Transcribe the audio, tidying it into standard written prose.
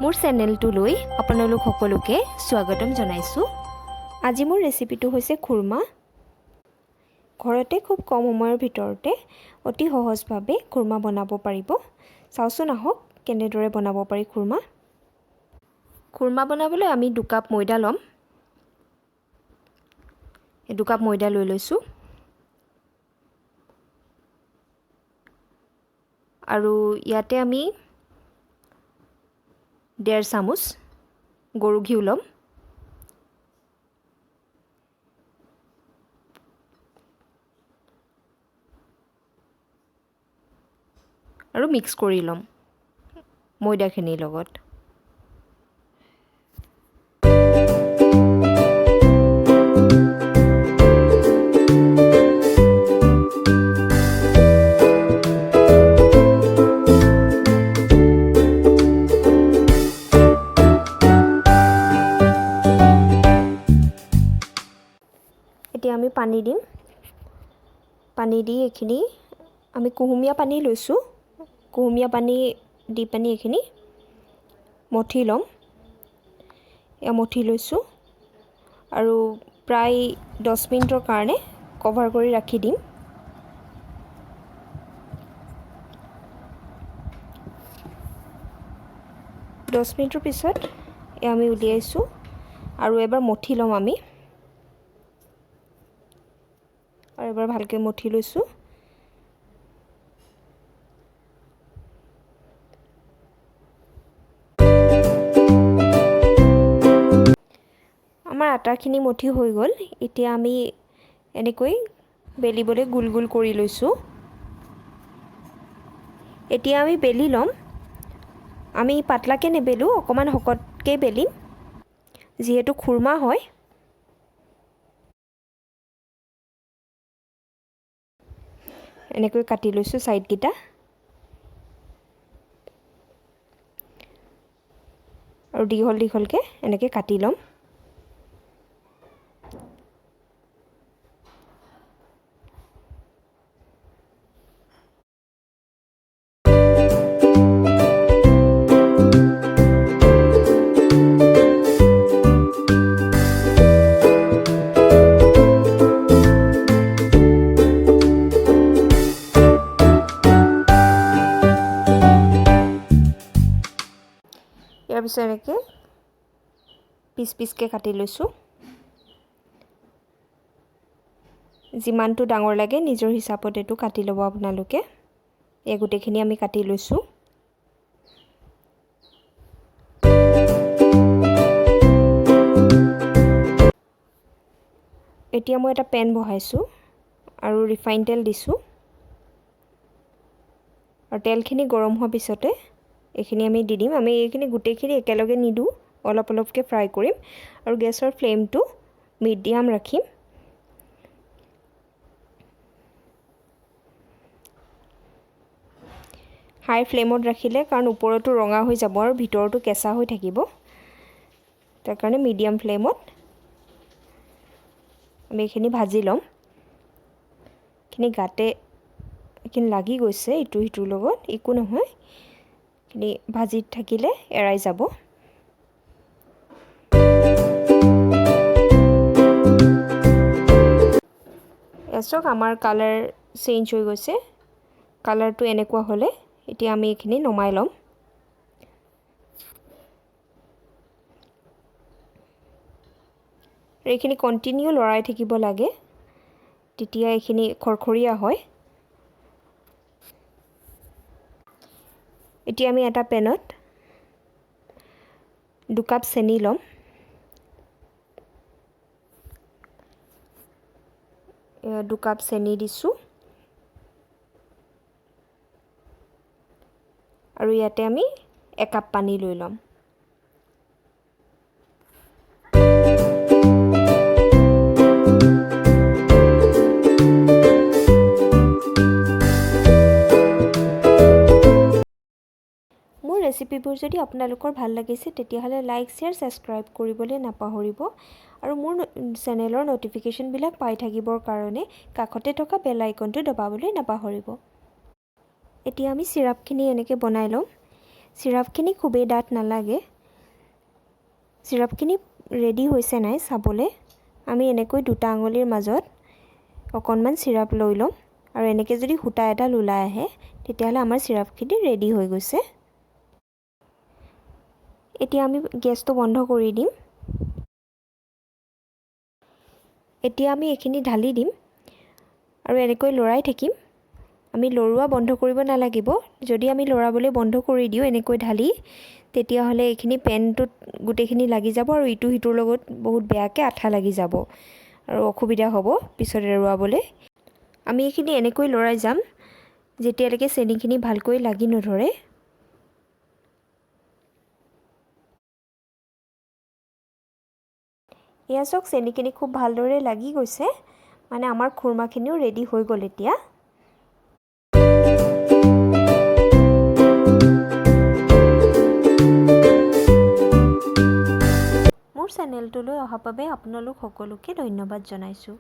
মোৰ চেনেলটোলৈ আপোনালোক সকলোকে স্বাগতম জনাইছোঁ। আজি মোৰ ৰেচিপিটো হৈছে খুৰমা। ঘৰতে খুব কম সময়ৰ ভিতৰতে অতি সহজভাৱে খুৰমা বনাব পাৰিব। চাওচোন আহক কেনেদৰে বনাব পাৰি খুৰমা। খুৰমা বনাবলৈ আমি 2 কাপ ময়দা ল'ম। 2 কাপ ময়দা লৈ লৈছোঁ। আৰু ইয়াতে আমি 1.5 চামুচ গৰু ঘিউ ল'ম। আৰু মিক্স কৰি ল'ম ময়দাখিনিৰ লগত। এতিয়া আমি পানী দিম। পানী দি এইখিনি আমি কুহুমীয়া পানী লৈছোঁ। কুহুমীয়া পানী দি পানী এইখিনি মঠি ল'ম। এয়া মঠি লৈছোঁ আৰু প্ৰায় 10 মিনিটৰ কাৰণে কভাৰ কৰি ৰাখি দিম। দহ মিনিটৰ পিছত এয়া আমি উলিয়াইছোঁ আৰু এবাৰ মঠি ল'ম আমি। আৰু এবাৰ ভালকৈ মঠি লৈছোঁ। আমাৰ আটাখিনি মঠি হৈ গ'ল। এতিয়া আমি এনেকৈ বেলিবলৈ গোল গোল কৰি লৈছোঁ। এতিয়া আমি বেলি ল'ম। আমি পাতলাকৈ নেবেলোঁ, অকণমান শকতকৈ বেলিম, যিহেতু খুৰমা হয়। এনেকৈ কাটি লৈছোঁ ছাইডকেইটা। আৰু দীঘল দীঘলকৈ এনেকৈ কাটি ল'ম। ইয়াৰ পিছত এনেকৈ পিচ পিচকৈ কাটি লৈছোঁ। যিমানটো ডাঙৰ লাগে নিজৰ হিচাপত এইটো কাটি ল'ব আপোনালোকে। এই গোটেইখিনি আমি কাটি লৈছোঁ। এতিয়া মই এটা পেন বহাইছোঁ আৰু ৰিফাইন তেল দিছোঁ। আৰু তেলখিনি গৰম হোৱাৰ পিছতে এইখিনি আমি দি দিম। আমি এইখিনি গোটেইখিনি একেলগে নিদিওঁ, অলপ অলপকৈ ফ্ৰাই কৰিম। আৰু গেছৰ ফ্লেমটো মিডিয়াম ৰাখিম। হাই ফ্লেমত ৰাখিলে কাৰণ ওপৰতো ৰঙা হৈ যাব আৰু ভিতৰতো কেঁচা হৈ থাকিব। তাৰ কাৰণে মিডিয়াম ফ্লেমত আমি এইখিনি ভাজি ল'ম। এইখিনি গাতে এইখিনি লাগি গৈছে ইটো সিটোৰ লগত, একো নহয়, এইখিনি ভাজি থাকিলে এৰাই যাব। চাওক আমাৰ কালাৰ চেঞ্জ হৈ গৈছে। কালাৰটো এনেকুৱা হ'লে এতিয়া আমি এইখিনি নমাই ল'ম। এইখিনি কণ্টিনিউ লৰাই থাকিব লাগে, তেতিয়া এইখিনি খৰখৰীয়া হয়। এতিয়া আমি এটা পেনত 2 কাপ চেনি ল'ম। এয়া 2 কাপ চেনি দিছোঁ। আৰু ইয়াতে আমি 1 কাপ পানী লৈ ল'ম। মোৰ ৰেচিপিবোৰ যদি আপোনালোকৰ ভাল লাগিছে তেতিয়াহ'লে লাইক, শ্বেয়াৰ, ছাবস্ক্ৰাইব কৰিবলৈ নাপাহৰিব। আৰু মোৰ চেনেলৰ ন'টিফিকেশ্যনবিলাক পাই থাকিবৰ কাৰণে কাষতে থকা বেল আইকনটো দবাবলৈ নাপাহৰিব। এতিয়া আমি চিৰাপখিনি এনেকৈ বনাই ল'ম। চিৰাপখিনি খুবেই ডাঠ নালাগে। চিৰাপখিনি ৰেডি হৈছে নাই চাবলৈ আমি এনেকৈ দুটা আঙুলিৰ মাজত অকণমান চিৰাপ লৈ ল'ম আৰু এনেকৈ যদি সূতা এডাল ওলাই আহে তেতিয়াহ'লে আমাৰ চিৰাপখিনি ৰেডি হৈ গৈছে। এতিয়া আমি গেছটো বন্ধ কৰি দিম। এতিয়া আমি এইখিনি ঢালি দিম আৰু এনেকৈ লৰাই থাকিম। আমি লৰোৱা বন্ধ কৰিব নালাগিব। যদি আমি লৰাবলৈ বন্ধ কৰি দিওঁ এনেকৈ ঢালি তেতিয়াহ'লে এইখিনি পেনটোত গোটেইখিনি লাগি যাব আৰু ইটো সিটোৰ লগত বহুত বেয়াকৈ আঠা লাগি যাব আৰু অসুবিধা হ'ব পিছত এৰুৱাবলৈ। আমি এইখিনি এনেকৈ লৰাই যাম যেতিয়ালৈকে চেনিখিনি ভালকৈ লাগি নধৰে। এয়া চাওক চেনিখিনি খুব ভালদৰে লাগি গৈছে, মানে আমাৰ খুৰমাখিনিও ৰেডি হৈ গ'ল। এতিয়া মোৰ চেনেলটোলৈ অহাৰ বাবে আপোনালোক সকলোকে ধন্যবাদ জনাইছোঁ।